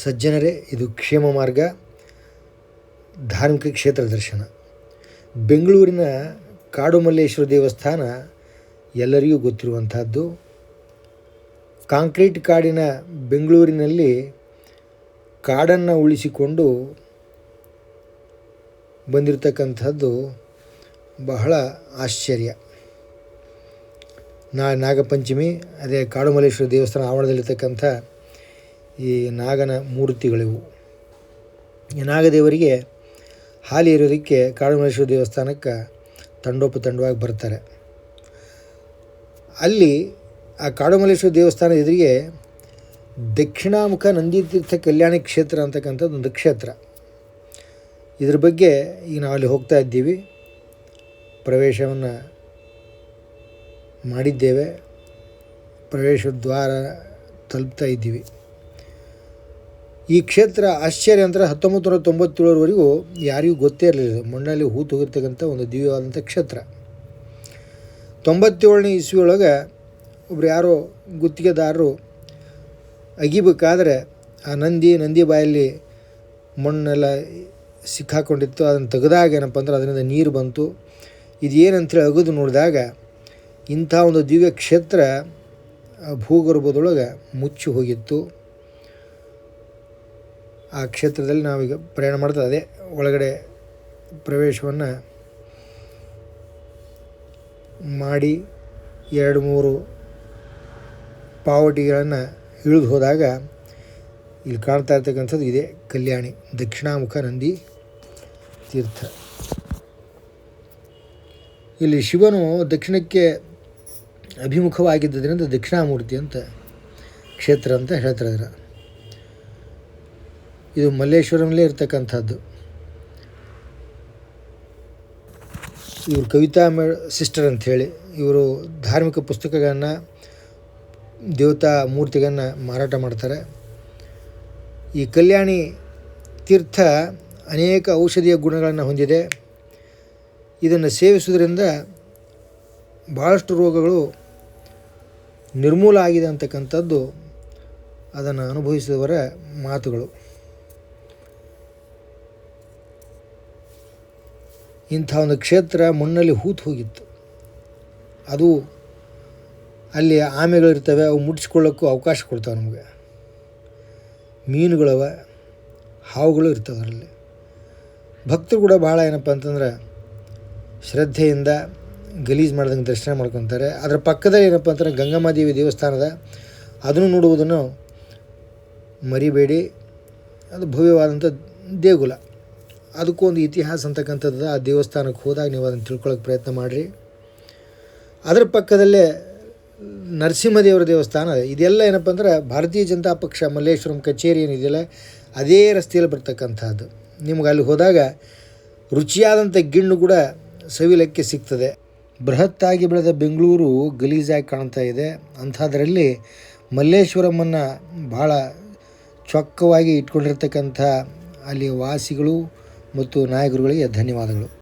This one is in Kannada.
ಸಜ್ಜನರೇ, ಇದು ಕ್ಷೇಮ ಮಾರ್ಗ ಧಾರ್ಮಿಕ ಕ್ಷೇತ್ರ ದರ್ಶನ. ಬೆಂಗಳೂರಿನ ಕಾಡುಮಲ್ಲೇಶ್ವರ ದೇವಸ್ಥಾನ ಎಲ್ಲರಿಗೂ ಗೊತ್ತಿರುವಂಥದ್ದು. ಕಾಂಕ್ರೀಟ್ ಕಾಡಿನ ಬೆಂಗಳೂರಿನಲ್ಲಿ ಕಾಡನ್ನು ಉಳಿಸಿಕೊಂಡು ಬಂದಿರತಕ್ಕಂಥದ್ದು ಬಹಳ ಆಶ್ಚರ್ಯ. ನಾಗಪಂಚಮಿ, ಅದೇ ಕಾಡುಮಲ್ಲೇಶ್ವರ ದೇವಸ್ಥಾನ ಆವರಣದಲ್ಲಿರ್ತಕ್ಕಂಥ ಈ ನಾಗನ ಮೂರ್ತಿಗಳಿವು. ಈ ನಾಗದೇವರಿಗೆ ಹಾಲಿ ಇರೋದಕ್ಕೆ ಕಾಡುಮಲ್ಲೇಶ್ವರ ದೇವಸ್ಥಾನಕ್ಕೆ ತಂಡೋಪತಂಡವಾಗಿ ಬರ್ತಾರೆ. ಅಲ್ಲಿ ಆ ಕಾಡುಮಲ್ಲೇಶ್ವರ ದೇವಸ್ಥಾನ ಎದುರಿಗೆ ದಕ್ಷಿಣಾಮುಖ ನಂದಿತೀರ್ಥ ಕಲ್ಯಾಣಿ ಕ್ಷೇತ್ರ ಅಂತಕ್ಕಂಥದ್ದು ಒಂದು ಕ್ಷೇತ್ರ. ಇದ್ರ ಬಗ್ಗೆ ಈಗ ನಾವು ಅಲ್ಲಿ ಹೋಗ್ತಾ ಇದ್ದೀವಿ, ಪ್ರವೇಶವನ್ನು ಮಾಡಿದ್ದೇವೆ, ಪ್ರವೇಶ ದ್ವಾರ ತಲುಪ್ತಾ ಇದ್ದೀವಿ. ಈ ಕ್ಷೇತ್ರ ಆಶ್ಚರ್ಯ ಅಂದರೆ 1997ವರೆಗೂ ಯಾರಿಗೂ ಗೊತ್ತೇ ಇರಲಿಲ್ಲ. ಮಣ್ಣಲ್ಲಿ ಹೂತು ಹೋಗಿರ್ತಕ್ಕಂಥ ಒಂದು ದಿವ್ಯವಾದಂಥ ಕ್ಷೇತ್ರ. 97ನೇ ಇಸ್ವಿಯೊಳಗೆ ಒಬ್ರು ಯಾರೋ ಗುತ್ತಿಗೆದಾರರು ಅಗಿಬೇಕಾದ್ರೆ ಆ ನಂದಿ ಬಾಯಲ್ಲಿ ಮಣ್ಣೆಲ್ಲ ಸಿಕ್ಕಾಕೊಂಡಿತ್ತು. ಅದನ್ನು ತೆಗೆದಾಗ ಏನಪ್ಪ ಅಂದ್ರೆ ಅದರಿಂದ ನೀರು ಬಂತು. ಇದೇನಂತೇಳಿ ಅಗದು ನೋಡಿದಾಗ ಇಂಥ ಒಂದು ದಿವ್ಯ ಕ್ಷೇತ್ರ ಭೂಗರ್ಭದೊಳಗೆ ಮುಚ್ಚಿ ಹೋಗಿತ್ತು. ಆ ಕ್ಷೇತ್ರದಲ್ಲಿ ನಾವೀಗ ಪ್ರಯಾಣ ಮಾಡ್ತಾ ಅದೇ ಒಳಗಡೆ ಪ್ರವೇಶವನ್ನು ಮಾಡಿ 2-3 ಪಾವಟಿಗಳನ್ನು ಇಳಿದು ಹೋದಾಗ ಇಲ್ಲಿ ಕಾಣ್ತಾ ಇರ್ತಕ್ಕಂಥದ್ದು ಇದೆ ಕಲ್ಯಾಣಿ, ದಕ್ಷಿಣಾಮುಖ ನಂದಿ ತೀರ್ಥ. ಇಲ್ಲಿ ಶಿವನು ದಕ್ಷಿಣಕ್ಕೆ ಅಭಿಮುಖವಾಗಿದ್ದರಿಂದ ದಕ್ಷಿಣಾಮೂರ್ತಿ ಅಂತ ಕ್ಷೇತ್ರ ಅಂತ ಹೇಳ್ತಾರೆ. ಇದು ಮಲ್ಲೇಶ್ವರಂಲೇ ಇರ್ತಕ್ಕಂಥದ್ದು. ಇವರು ಕವಿತಾ ಸಿಸ್ಟರ್ ಅಂಥೇಳಿ ಇವರು ಧಾರ್ಮಿಕ ಪುಸ್ತಕಗಳನ್ನು, ದೇವತಾ ಮೂರ್ತಿಗಳನ್ನು ಮಾರಾಟ ಮಾಡ್ತಾರೆ. ಈ ಕಲ್ಯಾಣಿ ತೀರ್ಥ ಅನೇಕ ಔಷಧೀಯ ಗುಣಗಳನ್ನು ಹೊಂದಿದೆ. ಇದನ್ನು ಸೇವಿಸುವುದರಿಂದ ಭಾಳಷ್ಟು ರೋಗಗಳು ನಿರ್ಮೂಲ ಆಗಿದೆ ಅಂತಕ್ಕಂಥದ್ದು ಅದನ್ನು ಅನುಭವಿಸಿದವರ ಮಾತುಗಳು. ಇಂಥ ಒಂದು ಕ್ಷೇತ್ರ ಮಣ್ಣಲ್ಲಿ ಹೂತು ಹೋಗಿತ್ತು. ಅದು ಅಲ್ಲಿ ಆಮೆಗಳಿರ್ತವೆ, ಅವು ಮುಟ್ಟಿಸ್ಕೊಳ್ಳೋಕ್ಕೂ ಅವಕಾಶ ಕೊಡ್ತಾವೆ ನಮಗೆ. ಮೀನುಗಳವ, ಹಾವುಗಳು ಇರ್ತವೆ ಅದರಲ್ಲಿ. ಭಕ್ತರು ಕೂಡ ಭಾಳ ಏನಪ್ಪ ಅಂತಂದ್ರೆ ಶ್ರದ್ಧೆಯಿಂದ ಗಲೀಜು ಮಾಡ್ದಂಗೆ ದರ್ಶನ ಮಾಡ್ಕೊತಾರೆ. ಅದರ ಪಕ್ಕದಲ್ಲಿ ಏನಪ್ಪ ಅಂತಂದ್ರೆ ಗಂಗಮ್ಮಾದೇವಿ ದೇವಸ್ಥಾನದ, ಅದನ್ನು ನೋಡುವುದನ್ನು ಮರಿಬೇಡಿ. ಅದು ಭವ್ಯವಾದಂಥ ದೇಗುಲ, ಅದಕ್ಕೂ ಒಂದು ಇತಿಹಾಸ ಅಂತಕ್ಕಂಥದ್ದು. ಆ ದೇವಸ್ಥಾನಕ್ಕೆ ಹೋದಾಗ ನೀವು ಅದನ್ನು ತಿಳ್ಕೊಳ್ಳೋಕೆ ಪ್ರಯತ್ನ ಮಾಡಿರಿ. ಅದರ ಪಕ್ಕದಲ್ಲೇ ನರಸಿಂಹದೇವರ ದೇವಸ್ಥಾನ. ಇದೆಲ್ಲ ಏನಪ್ಪ ಅಂದ್ರೆ ಭಾರತೀಯ ಜನತಾ ಪಕ್ಷ ಮಲ್ಲೇಶ್ವರಂ ಕಚೇರಿ ಏನಿದೆಯಲ್ಲ ಅದೇ ರಸ್ತೆಯಲ್ಲಿ ಬರ್ತಕ್ಕಂಥದ್ದು. ನಿಮ್ಗೆ ಅಲ್ಲಿ ಹೋದಾಗ ರುಚಿಯಾದಂಥ ಗಿಣ್ಣು ಕೂಡ ಸವಿಲಕ್ಕೆ ಸಿಗ್ತದೆ. ಬೃಹತ್ತಾಗಿ ಬೆಳೆದ ಬೆಂಗಳೂರು ಗಲೀಜಾಗಿ ಕಾಣ್ತಾ ಇದೆ. ಅಂಥದ್ರಲ್ಲಿ ಮಲ್ಲೇಶ್ವರಮನ್ನು ಭಾಳ ಚೊಕ್ಕವಾಗಿ ಇಟ್ಕೊಂಡಿರ್ತಕ್ಕಂಥ ಅಲ್ಲಿಯ ವಾಸಿಗಳು ಮತ್ತು ನಾಯಕರುಗಳಿಗೆ ಧನ್ಯವಾದಗಳು.